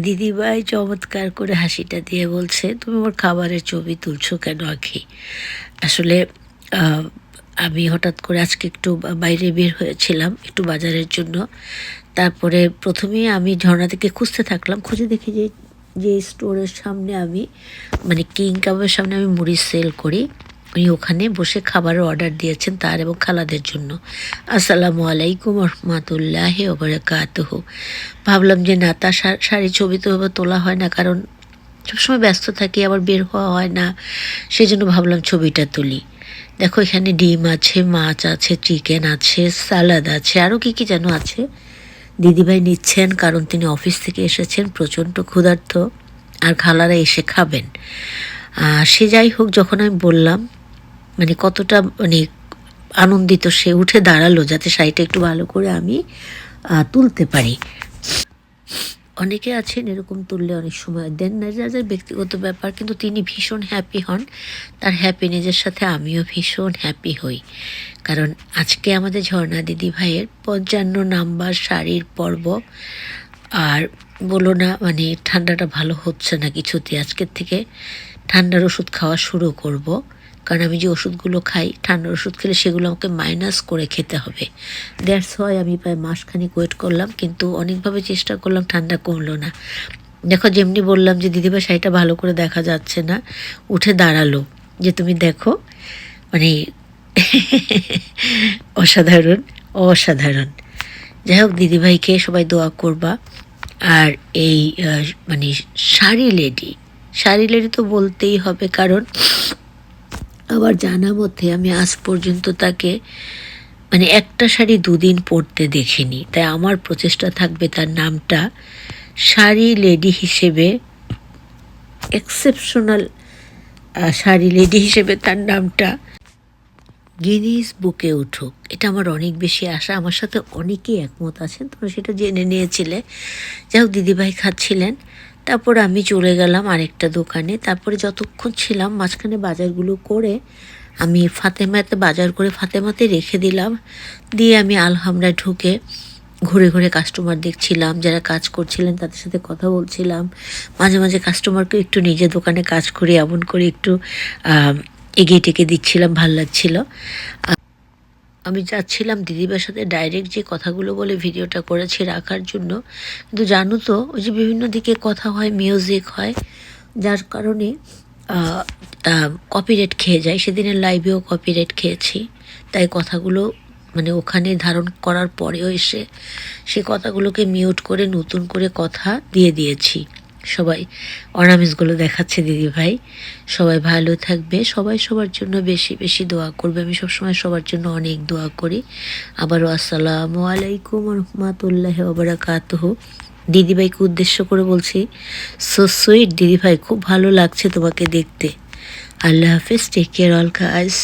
দিদিভাই চমৎকার করে হাসিটা দিয়ে বলছে, তুমি আমার খাবারের ছবি তুলছো কেন আঁকি? আসলে আহ, আমি হঠাৎ করে আজকে একটু বাইরে বের হয়েছিলাম একটু বাজারের জন্য। তারপরে প্রথমেই আমি ঝর্ণা থেকে খুঁজতে থাকলাম, খুঁজে দেখি যে যে স্টোরের সামনে আমি মানে কিং কাবাবের সামনে আমি মুড়ি সেল করি, উনি ওখানে বসে খাবারের অর্ডার দিয়েছেন তার এবং খালাদের জন্য। আসসালামু আলাইকুম রহমতুল্লাহি ওয়া বারাকাতুহু। ভাবলাম যে না, তার শাড়ি ছবি তো এভাবে তোলা হয় না, কারণ সবসময় ব্যস্ত থাকি, আবার বের হওয়া হয় না, সেই জন্য ভাবলাম ছবিটা তুলি। দেখো এখানে ডিম আছে, মাছ আছে, চিকেন আছে, সালাদ আছে, আরও কী কী যেন আছে। দিদিভাই নিচ্ছেন কারণ তিনি অফিস থেকে এসেছেন, প্রচণ্ড ক্ষুধার্ত, আর খালারা এসে খাবেন। সে যাই হোক, যখন আমি বললাম মানে কতটা মানে আনন্দিত, সে উঠে দাঁড়ালো যাতে শাড়িটা একটু ভালো করে আমি তুলতে পারি। অনেকে আছেন এরকম তুললে অনেক সময় দেন না, যাদের ব্যক্তিগত ব্যাপার, কিন্তু তিনি ভীষণ হ্যাপি হন। তার হ্যাপিনেসের সাথে আমিও ভীষণ হ্যাপি হই, কারণ আজকে আমাদের ঝর্ণা দিদি ভাইয়ের 55 নাম্বার শাড়ির পর্ব। আর বলো না, মানে ঠান্ডাটা ভালো হচ্ছে না কিছুতে, আজকের থেকে ঠান্ডার ওষুধ খাওয়া শুরু করব। কারণ আমি যে ওষুধগুলো খাই, ঠান্ডার ওষুধ খেলে সেগুলো আমাকে মাইনাস করে খেতে হবে। দ্যাটস হয় আমি প্রায় মাসখানিক ওয়েট করলাম, কিন্তু অনেকভাবে চেষ্টা করলাম, ঠান্ডা কমলো না। দেখো যেমনি বললাম যে দিদিভাই শাড়িটা ভালো করে দেখা যাচ্ছে না, উঠে দাঁড়ালো যে তুমি দেখো, মানে অসাধারণ, অসাধারণ। যাই হোক, দিদিভাইকে সবাই দোয়া করবা। আর এই মানে শাড়ি লেডি, শাড়ি লেডি তো বলতেই হবে, কারণ আমার জানা মতে আমি আজ পর্যন্ত তাকে মানে একটা শাড়ি দুদিন পরতে দেখিনি। তাই আমার প্রচেষ্টা থাকবে তার নামটা শাড়ি লেডি হিসেবে, এক্সেপশনাল শাড়ি লেডি হিসেবে তার নামটা গিনিস বুকে উঠুক। এটা আমার অনেক বেশি আশা, আমার সাথে অনেকেই একমত আছেন, তোমরা সেটা জেনে নিয়েছিলে। যাই হোক, দিদিভাই খাচ্ছিলেন, তারপর আমি চলে গেলাম আরেকটা দোকানে। তারপরে যতক্ষণ ছিলাম মাঝখানে বাজারগুলো করে আমি ফাতেমাতে বাজার করে ফাতেমাতে রেখে দিলাম। দিয়ে আমি আলহামরায় ঢুকে ঘুরে ঘুরে কাস্টমার দেখছিলাম, যারা কাজ করছিলেন তাদের সাথে কথা বলছিলাম। মাঝে মাঝে কাস্টমারকে একটু নিজের দোকানে কাজ করি এমন করে একটু এগিয়ে টেকে দিচ্ছিলাম, ভাল লাগছিল। আমি যাচ্ছিলাম দিদিভাইয়ের সাথে ডাইরেক্ট যে কথাগুলো বলে ভিডিওটা করেছি রাখার জন্য, কিন্তু জানো তো ওই যে বিভিন্ন দিকে কথা হয়, মিউজিক হয়, যার কারণে কপিরাইট খেয়ে যায়। সেদিনের লাইভেও কপিরাইট খেয়েছি, তাই কথাগুলো মানে ওখানে ধারণ করার পরেও এসে সে কথাগুলোকে মিউট করে নতুন করে কথা দিয়ে দিয়েছি। সবাই অর্নামেন্টসগুলো দেখাচ্ছে দিদিভাই। সবাই ভালো থাকবে, সবাই সবার জন্য বেশি বেশি দোয়া করবে। আমি সবসময় সবার জন্য অনেক দোয়া করি। আবারও আসসালামু আলাইকুম রহমতুল্লাহি ওয়া বারাকাতুহু। দিদিভাইকে উদ্দেশ্য করে বলছি, সো সুইট দিদিভাই, খুব ভালো লাগছে তোমাকে দেখতে। আল্লাহ হাফিজ, টেক কেয়ার অল গাইস।